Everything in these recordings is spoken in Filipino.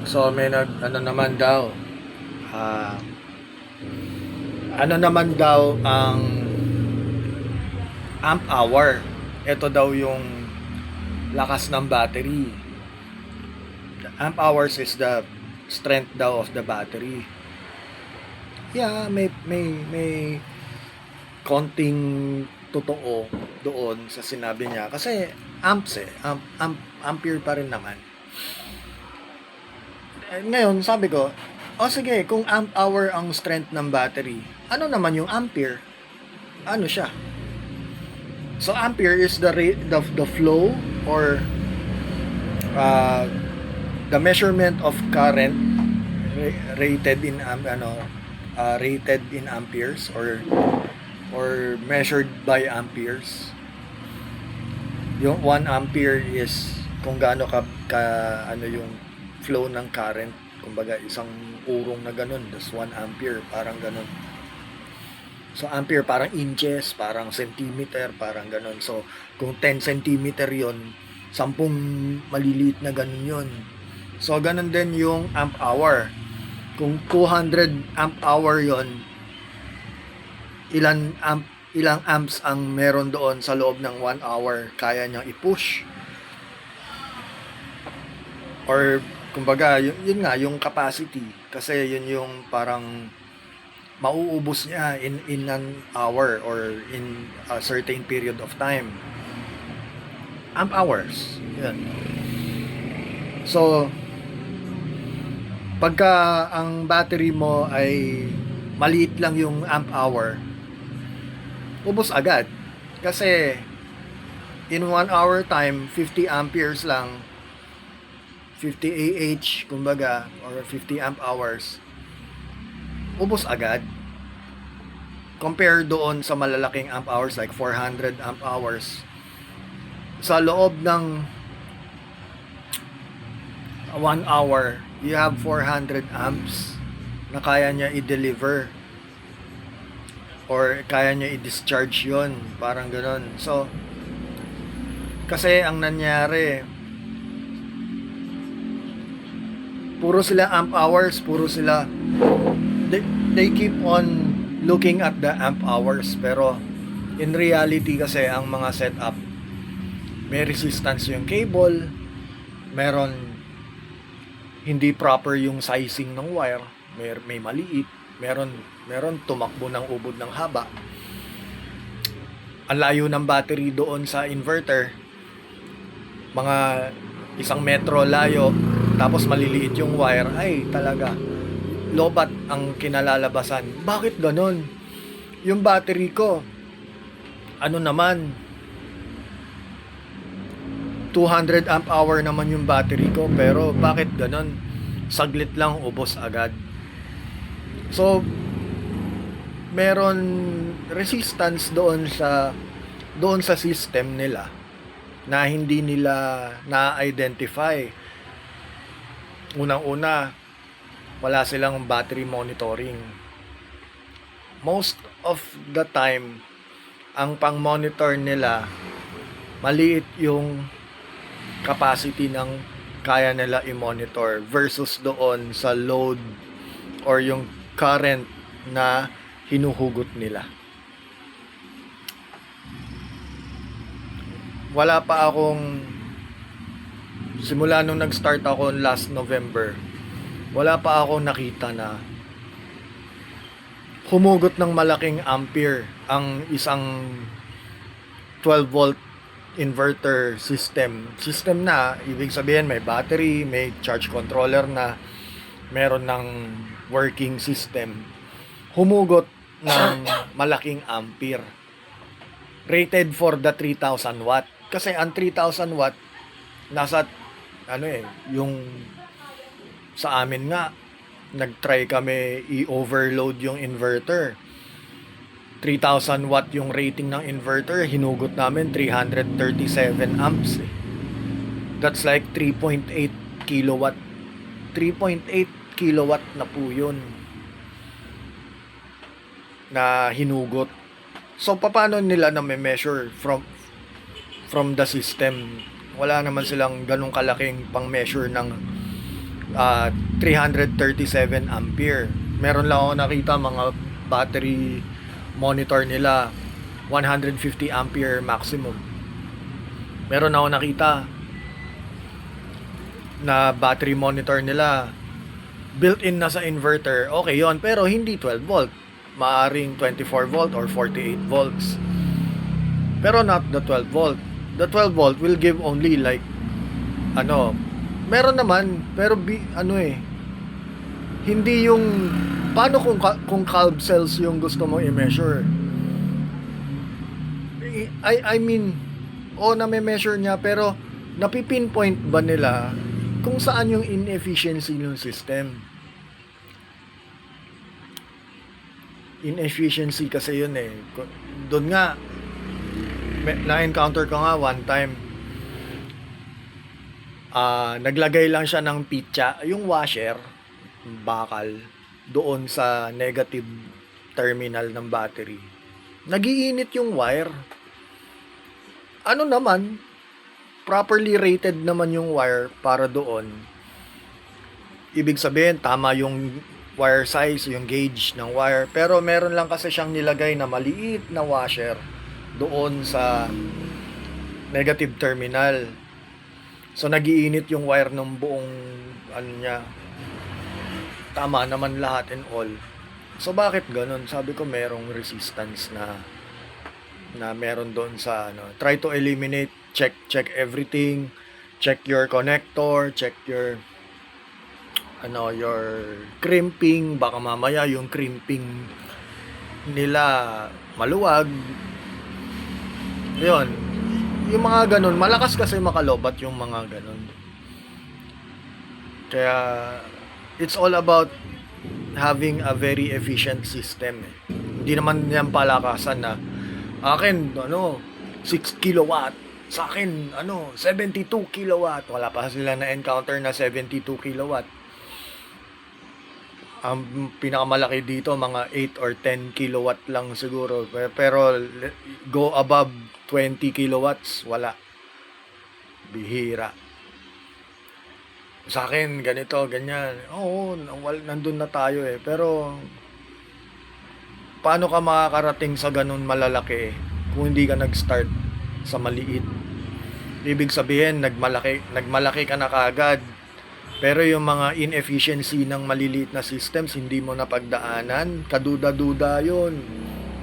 So may ano naman daw, ah, ano naman daw ang amp hour. Ito daw yung lakas ng battery. The amp hours is the strength daw of the battery. Yeah, may konting totoo doon sa sinabi niya kasi amps ampere pa rin naman. Ngayon, sabi ko, o sige, kung amp hour ang strength ng battery, ano naman yung ampere? Ano siya? So ampere is the rate the flow or uh, the measurement of current rated in rated in amperes or measured by amperes. Yung 1 ampere is kung gaano ka ano yung flow ng current, kumbaga isang urong na ganun, that's 1 ampere, parang ganun. So ampere parang inches, parang centimeter, parang ganun. So kung 10 centimeter yon, 10 maliliit na ganun yon. So ganun din yung amp hour. Kung 200 amp hour yon, ilang amps ang meron doon sa loob ng 1 hour kaya niyang i-push. Or kumbaga, yun nga yung capacity, kasi yun yung parang mauubos niya in an hour or in a certain period of time. Amp hours. Yan. So pagka ang battery mo ay maliit lang yung amp hour, ubos agad. Kasi in 1 hour time, 50 amperes lang, 50 Ah kumbaga, or 50 amp hours, ubos agad. Compare doon sa malalaking amp hours like 400 amp hours. Sa loob ng 1 hour, you have 400 amps na kaya niya i-deliver or kaya niya i-discharge yon, parang ganoon. So kasi ang nangyari, puro sila amp hours, puro sila they keep on looking at the amp hours, pero in reality kasi ang mga setup, may resistance yung cable, meron hindi proper yung sizing ng wire, may maliit, meron tumakbo ng ubod ng haba. Ang layo ng battery doon sa inverter, mga 1 metro layo, tapos maliliit yung wire, ay talaga lobat ang kinalalabasan. Bakit ganon? Yung battery ko, ano naman, 200 amp hour naman yung battery ko, pero bakit ganon? Saglit lang, ubos agad. So meron resistance doon sa system nila na hindi nila na-identify. Unang-una, wala silang battery monitoring. Most of the time, ang pang-monitor nila, maliit yung capacity ng kaya nila i-monitor versus doon sa load or yung current na hinuhugot nila. Wala pa akong, simula nung nag-start ako last November, wala pa akong nakita na humugot ng malaking ampere ang isang 12 volt inverter system na, ibig sabihin may battery, may charge controller na, meron ng working system, humugot ng malaking ampere rated for the 3,000 watt. Kasi ang 3,000 watt nasa yung sa amin nga, nag-try kami i-overload yung inverter. 3,000 watt yung rating ng inverter, hinugot namin 337 amps. That's like 3.8 kilowatt. 3.8 kilowatt na po yun na hinugot. So paano nila na measure from the system? Wala naman silang ganung kalaking pang-measure ng 337 ampere. Meron lang ako nakita mga battery monitor nila 150 ampere maximum. Meron ako nakita na battery monitor nila built-in na sa inverter, okay yon, pero hindi 12 volt, maaring 24 volt or 48 volts, pero not the 12 volt. The 12 volt will give only like meron naman, pero hindi yung paano kung calv cells yung gusto mo i-measure. I mean, na-measure niya, pero napipinpoint ba nila kung saan yung inefficiency ng system? Inefficiency kasi yun eh. Doon nga, na-encounter ko nga one time, naglagay lang siya ng pitya, yung washer, bakal, doon sa negative terminal ng battery. Nagiinit yung wire. Ano naman, properly rated naman yung wire para doon. Ibig sabihin, tama yung wire size, yung gauge ng wire. Pero meron lang kasi siyang nilagay na maliit na washer doon sa negative terminal. So nagiinit yung wire ng buong niya. Tama naman lahat and all. So bakit ganun? Sabi ko merong resistance na meron doon sa try to eliminate, check everything, check your connector, check your your crimping, baka mamaya yung crimping nila maluwag. Yun, yung mga ganun, malakas kasi makalobat yung mga ganun. Kaya it's all about having a very efficient system. Hindi naman yan palakasan na akin 6 kilowatt, sa akin 72 kilowatt. Wala pa sila na encounter na 72 kilowatt. Ang pinakamalaki dito mga 8 or 10 kilowatt lang siguro, pero go above 20 kilowatts wala, bihira. Sa akin ganito, ganyan, nandun na tayo pero paano ka makakarating sa ganun malalaki kung hindi ka nag-start sa maliit? Ibig sabihin nagmalaki ka na kaagad, pero yung mga inefficiency ng maliliit na systems hindi mo napagdaanan, kaduda-duda yun.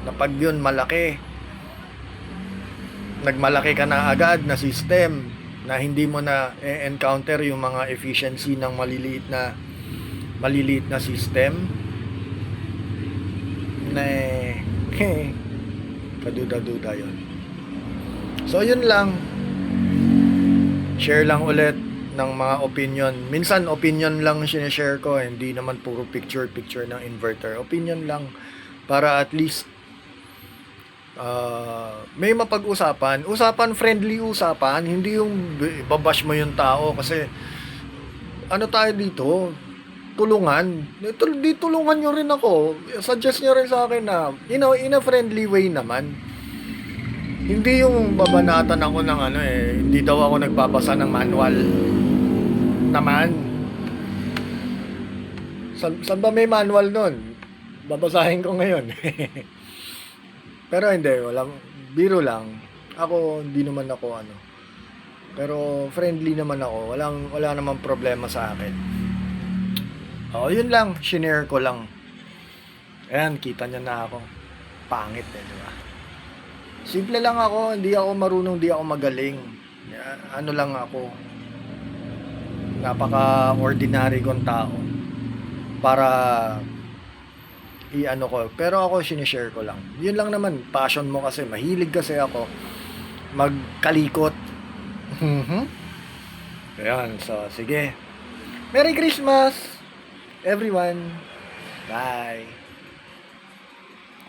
Na pag yun malaki, nagmalaki ka na agad na system na hindi mo na encounter yung mga efficiency ng maliliit na system na kaduda-duda yun. So yun lang, share lang ulit ng mga opinion. Minsan opinion lang sinishare ko, hindi naman puro picture ng inverter. Opinion lang para at least may mapag-usapan. Friendly usapan, hindi yung babash mo yung tao kasi tayo dito, tulungan. Tulungan nyo rin ako. Suggest nyo rin sa akin na in a friendly way naman. Hindi yung babanatan ako ng hindi daw ako nagbabasa ng manual naman. Saan ba may manual nun? Babasahin ko ngayon. Pero hindi, biro lang. Ako, hindi naman ako pero friendly naman ako. Wala namang problema sa akin. Yun lang, shinare ko lang. Ayan, kita niya na ako. Pangit di ba? Simple lang ako, hindi ako marunong, hindi ako magaling. Lang ako. Napaka-ordinary kong tao. Para ko. Pero ako, sinishare ko lang. Yun lang naman, passion mo kasi. Mahilig kasi ako magkalikot. Ayan, so sige. Merry Christmas, everyone. Bye.